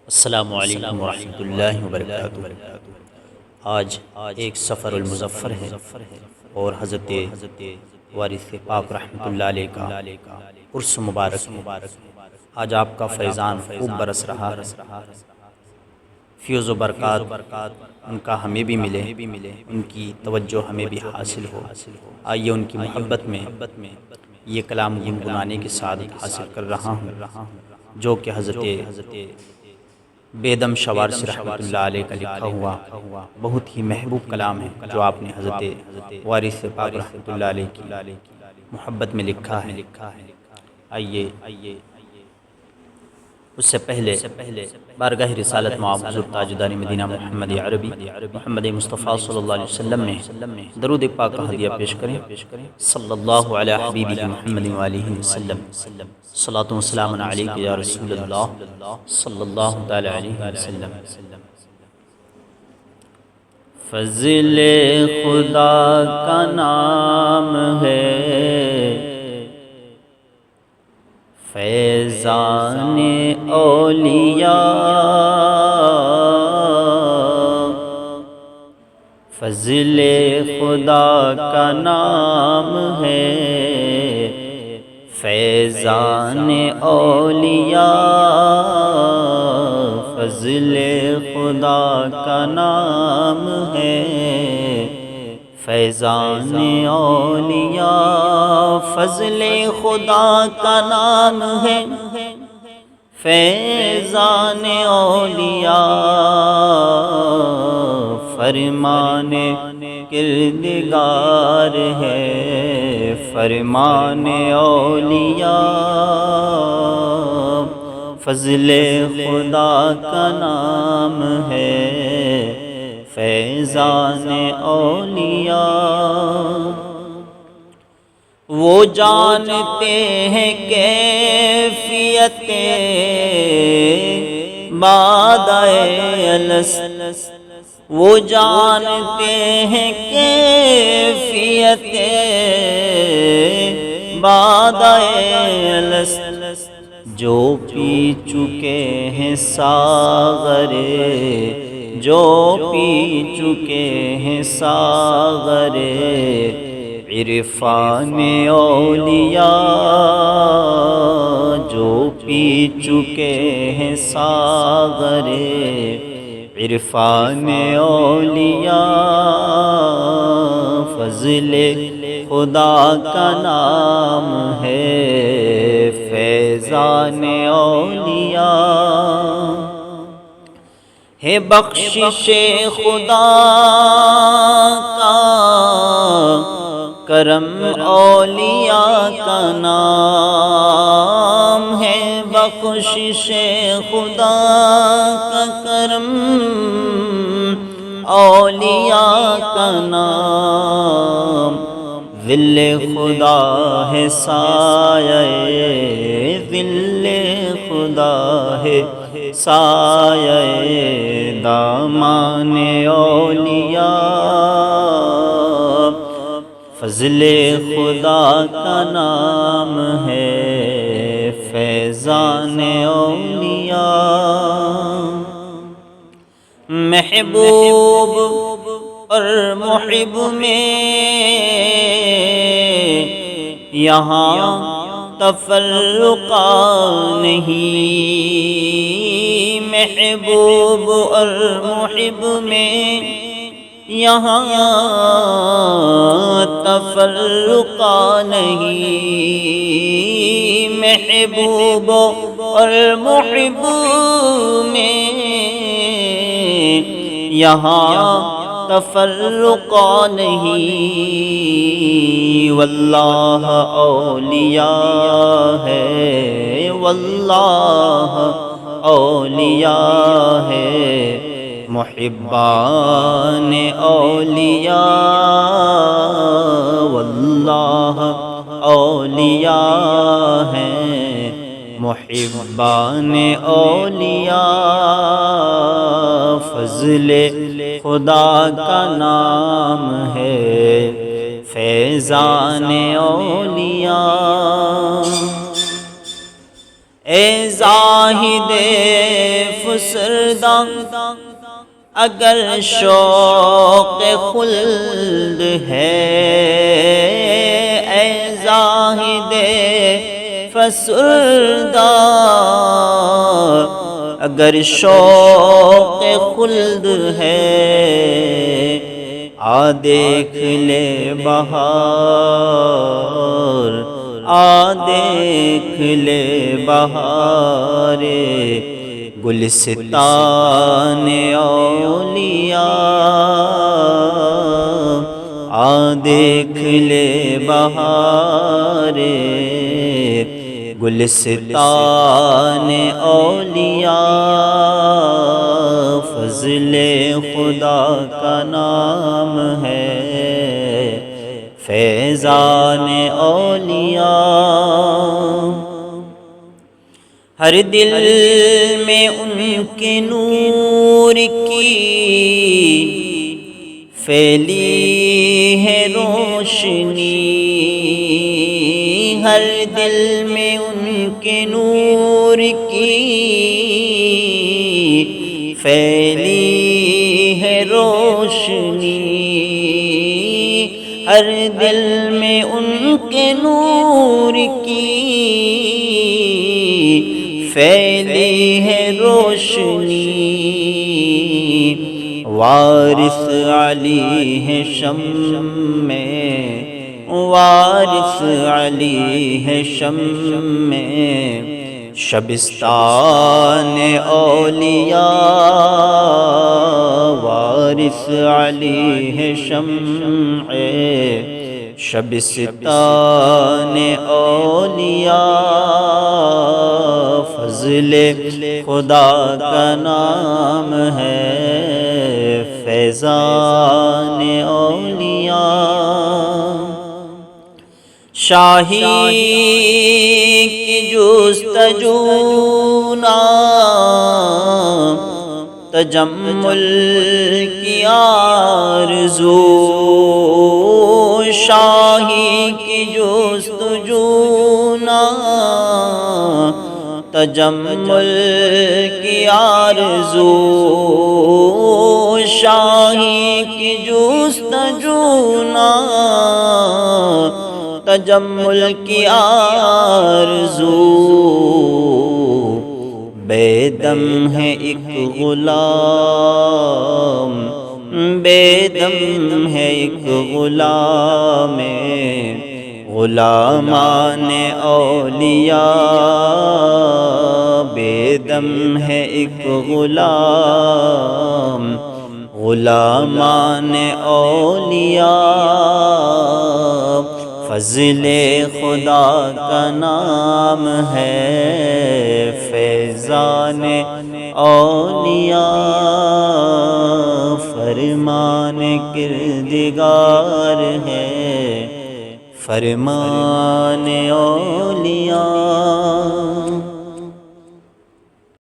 السلام علیکم ورحمۃ اللہ وبرکاتہ۔ آج ایک سفر المظفر ہے اور حضرت وارث پاک رحمۃ اللہ علیہ کا عرس مبارک ہے۔ آج آپ کا فیضان خوب برس رہا ہے، فیض و برکات ان کا ہمیں بھی ملے، ان کی توجہ ہمیں بھی حاصل ہو۔ آئیے ان کی محبت میں یہ کلام گنگنانے کی سعادت حاصل کر رہا ہوں، جو کہ حضرت بیدم شوارسی رحمۃ اللہ علیہ کا لکھا ہوا بہت ہی محبوب کلام ہے، جو آپ نے حضرت وارث پاک رحمۃ اللہ علیہ کی محبت میں لکھا ہے۔ آئیے اس سے پہلے بارگاہ رسالت معاب حضور تاجدار مدینہ محمد عربی محمد مصطفیٰ صلی اللہ علیہ وسلم میں درود پاک کا ہدیہ پیش کریں۔ صلی اللہ علیہ حبیبہ محمد وآلہ وسلم، صلاۃ و سلام علیک یا رسول اللہ صلی اللہ تعالی علیہ وسلم۔ فضل خدا کا نام ہے، فیضان اولیاء، فضل خدا کا نام ہے، فیضان اولیاء، فضل خدا کا نام ہے، فیضان اولیاء، فضل خدا کا نام ہے، فیضان اولیاء، فرمان کردگار ہے، فرمان اولیاء، فضل خدا کا نام ہے، فیضان اولیاء۔ وہ جانتے ہیں کیفیت بادئ الست، وہ جانتے ہیں کیفیت بادئ الست، جو پی چکے ہیں ساغر، جو پی چکے ہیں ساغر عرفان اولیاء، جو پی چکے ہیں ساغر عرفان اولیاء، فضل خدا کا نام ہے، فیضان اولیاء، ہے بخشش خدا کا کرم، اولیاء کا نام ہے، بخشش خدا کا کرم، اولیاء کا نام، ذل خدا ہے سایہ، ذل خدا ہے سایہ دامان اولیاء، فضل خدا کا نام ہے، فیضان اولیاء، محبوب اور محب میں یہاں تفرقہ نہیں، محبوب اور محب میں یہاں تفرقہ نہیں، محبوب اور محب میں یہاں تفرقہ نہیں، واللہ اولیاء ہے، واللہ اولیاء ہے، محبان اولیاء، واللہ اولیاء ہیں، محبان اولیاء، فضل خدا کا نام ہے، فیضان اولیاء، اعزاز شاہد فسردہ اگر شوق خلد ہے، اے زاہد فسردہ اگر شوق خلد ہے، آ دیکھ لے بہار، آ دیکھ لے بہار گلستان اولیاء، آ دیکھ لے بہار گلستان اولیاء، فضل خدا کا نام ہے فیضان اولیاء، ہر دل میں ان کے نور کی پھیلی ہے روشنی، ہر دل میں ان کے نور کی پھیلی ہے روشنی، ہر دل میں ان کے نور کی پھیلی ہے روشنی، وارث علی ہے شمع میں، وارث علی ہے شمع میں شبستان اولیاء، وارث علی ہے شمع شبستان اولیاء، فضل خدا کا نام ہے فیضان اولیاء، شاہی کی جستجو نہ تجمل کی آرزو، شاہی کی جستجو نہ تجمل کی آرزو، شاہی کی جستجو نہ تجمل کی آرزو، بے دم ہے ایک غلام، بے دم ہے ایک غلام غلامان اولیاء، بے دم ہے ایک غلام غلامان اولیاء، فضل خدا کا نام ہے فیضان اولیاء، فرمان کردگار ہے فرمان اولیاء۔